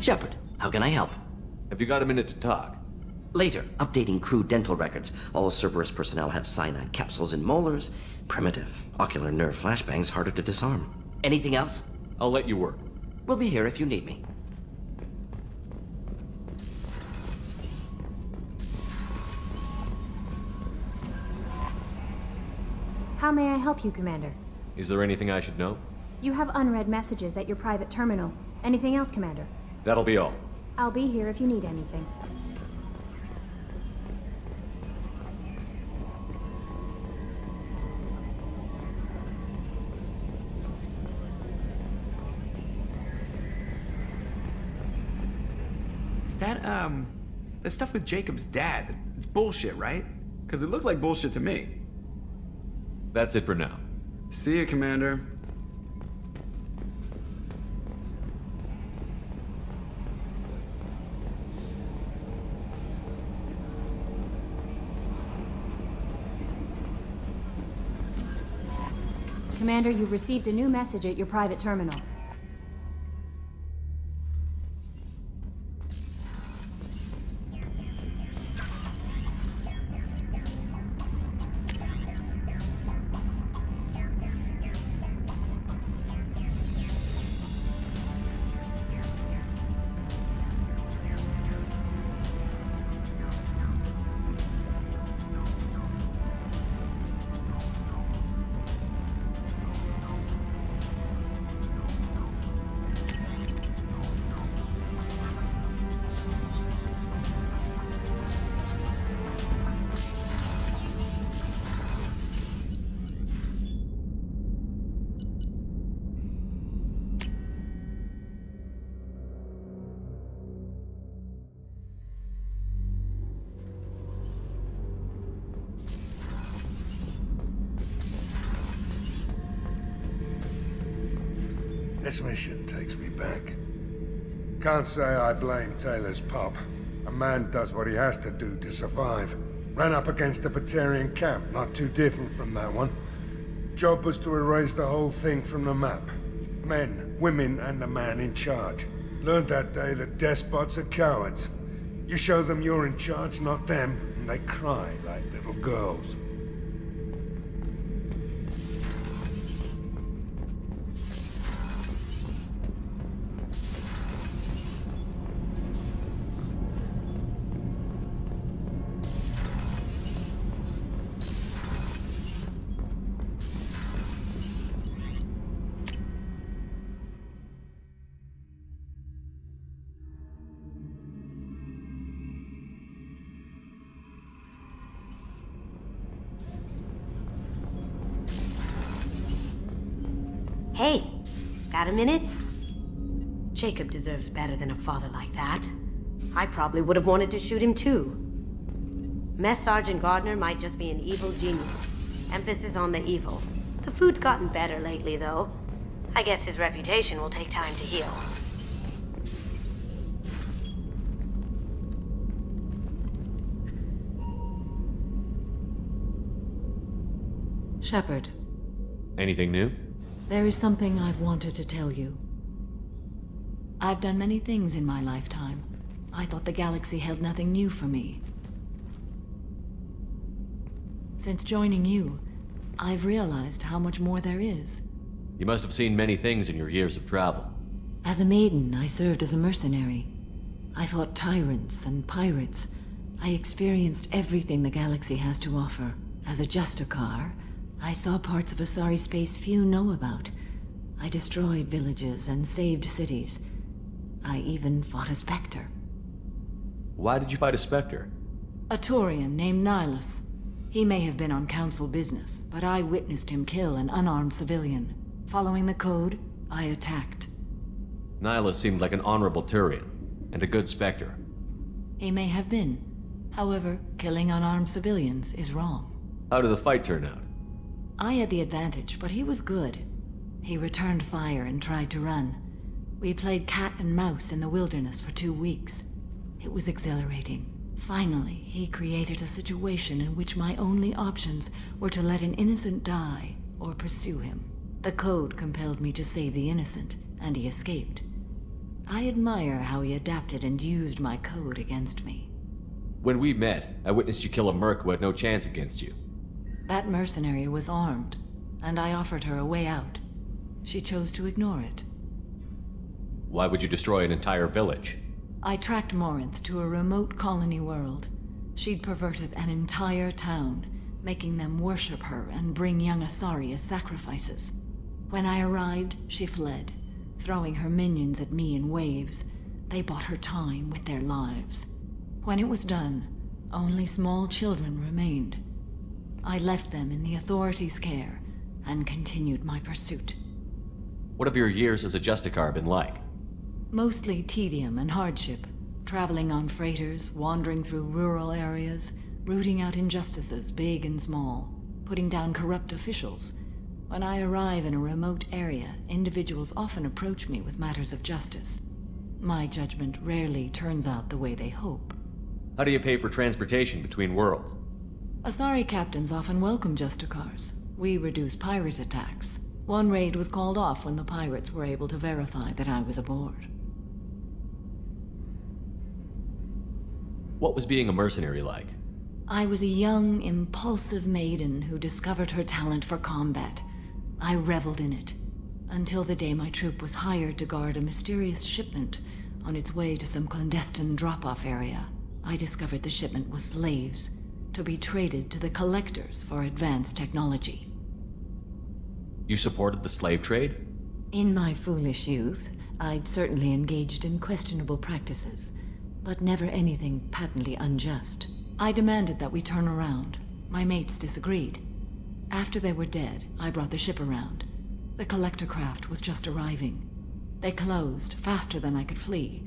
Shepard, how can I help? Have you got a minute to talk? Later, updating crew dental records. All Cerberus personnel have cyanide capsules in molars. Primitive. Ocular nerve flashbangs harder to disarm. Anything else? I'll let you work. We'll be here if you need me. How may I help you, Commander? Is there anything I should know? You have unread messages at your private terminal. Anything else, Commander? That'll be all. I'll be here if you need anything. That stuff with Jacob's dad, it's bullshit, right? Because it looked like bullshit to me. That's it for now. See you, Commander. Commander, you've received a new message at your private terminal. This mission takes me back. Can't say I blame Taylor's pop. A man does what he has to do to survive. Ran up against a Batarian camp, not too different from that one. Job was to erase the whole thing from the map. Men, women, and the man in charge. Learned that day that despots are cowards. You show them you're in charge, not them, and they cry like little girls. Hey, got a minute? Jacob deserves better than a father like that. I probably would have wanted to shoot him too. Mess Sergeant Gardner might just be an evil genius. Emphasis on the evil. The food's gotten better lately, though. I guess his reputation will take time to heal. Shepard, Anything new? there is something I've wanted to tell you. I've done many things in my lifetime. I thought the galaxy held nothing new for me. Since joining you, I've realized how much more there is. You must have seen many things in your years of travel. As a maiden, I served as a mercenary. I fought tyrants and pirates. I experienced everything the galaxy has to offer. As a Justicar, I saw parts of Asari space few know about. I destroyed villages and saved cities. I even fought a Spectre. Why did you fight a Spectre? A Taurian named Nihilus. He may have been on Council business, but I witnessed him kill an unarmed civilian. Following the code, I attacked. Nihilus seemed like an honorable Turian, and a good Spectre. He may have been. However, killing unarmed civilians is wrong. How did the fight turn out? I had the advantage, but he was good. He returned fire and tried to run. We played cat and mouse in the wilderness for 2 weeks. It was exhilarating. Finally, he created a situation in which my only options were to let an innocent die or pursue him. The code compelled me to save the innocent, and he escaped. I admire how he adapted and used my code against me. When we met, I witnessed you kill a merc who had no chance against you. That mercenary was armed, and I offered her a way out. She chose to ignore it. Why would you destroy an entire village? I tracked Morinth to a remote colony world. She'd perverted an entire town, making them worship her and bring young Asari as sacrifices. When I arrived, she fled, throwing her minions at me in waves. They bought her time with their lives. When it was done, only small children remained. I left them in the authorities' care and continued my pursuit. What have your years as a Justicar been like? Mostly tedium and hardship, traveling on freighters, wandering through rural areas, rooting out injustices big and small, putting down corrupt officials. When I arrive in a remote area, individuals often approach me with matters of justice. My judgment rarely turns out the way they hope. How do you pay for transportation between worlds? Asari captains often welcome Justicars. We reduce pirate attacks. One raid was called off when the pirates were able to verify that I was aboard. What was being a mercenary like? I was a young, impulsive maiden who discovered her talent for combat. I reveled in it, until the day my troop was hired to guard a mysterious shipment on its way to some clandestine drop-off area. I discovered the shipment was slaves, to be traded to the Collectors for advanced technology. You supported the slave trade? In my foolish youth, I'd certainly engaged in questionable practices, but never anything patently unjust. I demanded that we turn around. My mates disagreed. After they were dead, I brought the ship around. The collector craft was just arriving. They closed faster than I could flee.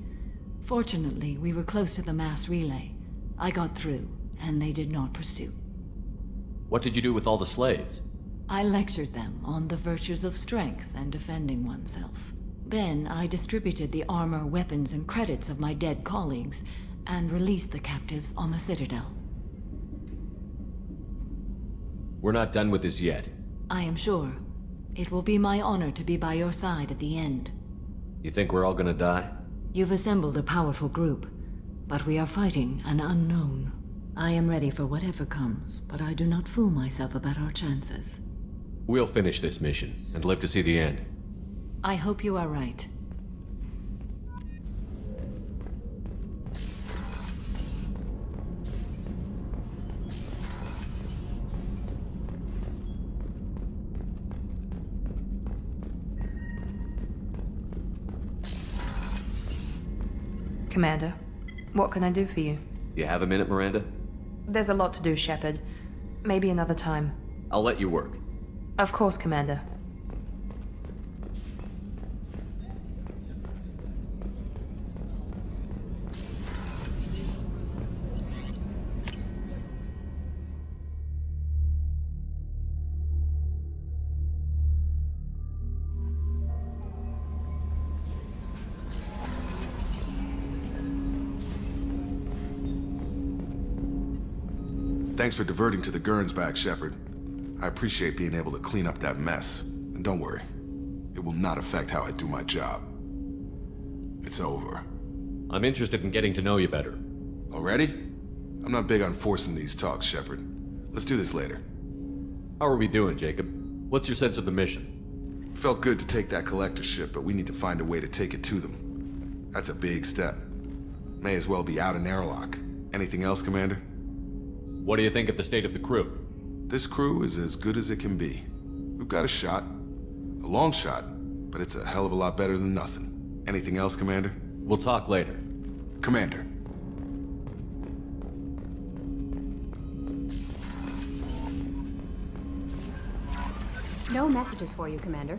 Fortunately, we were close to the mass relay. I got through, and they did not pursue. What did you do with all the slaves? I lectured them on the virtues of strength and defending oneself. Then I distributed the armor, weapons, and credits of my dead colleagues, and released the captives on the Citadel. We're not done with this yet. I am sure. It will be my honor to be by your side at the end. You think we're all gonna die? You've assembled a powerful group, but we are fighting an unknown. I am ready for whatever comes, but I do not fool myself about our chances. We'll finish this mission and live to see the end. I hope you are right. Commander, what can I do for you? You have a minute, Miranda? There's a lot to do, Shepard. Maybe another time. I'll let you work. Of course, Commander. Thanks for diverting to the Gurns back, Shepard. I appreciate being able to clean up that mess. And don't worry, it will not affect how I do my job. It's over. I'm interested in getting to know you better. Already? I'm not big on forcing these talks, Shepard. Let's do this later. How are we doing, Jacob? What's your sense of the mission? Felt good to take that collector ship, but we need to find a way to take it to them. That's a big step. May as well be out in airlock. Anything else, Commander? What do you think of the state of the crew? This crew is as good as it can be. We've got a shot. A long shot, but it's a hell of a lot better than nothing. Anything else, Commander? We'll talk later. Commander. No messages for you, Commander.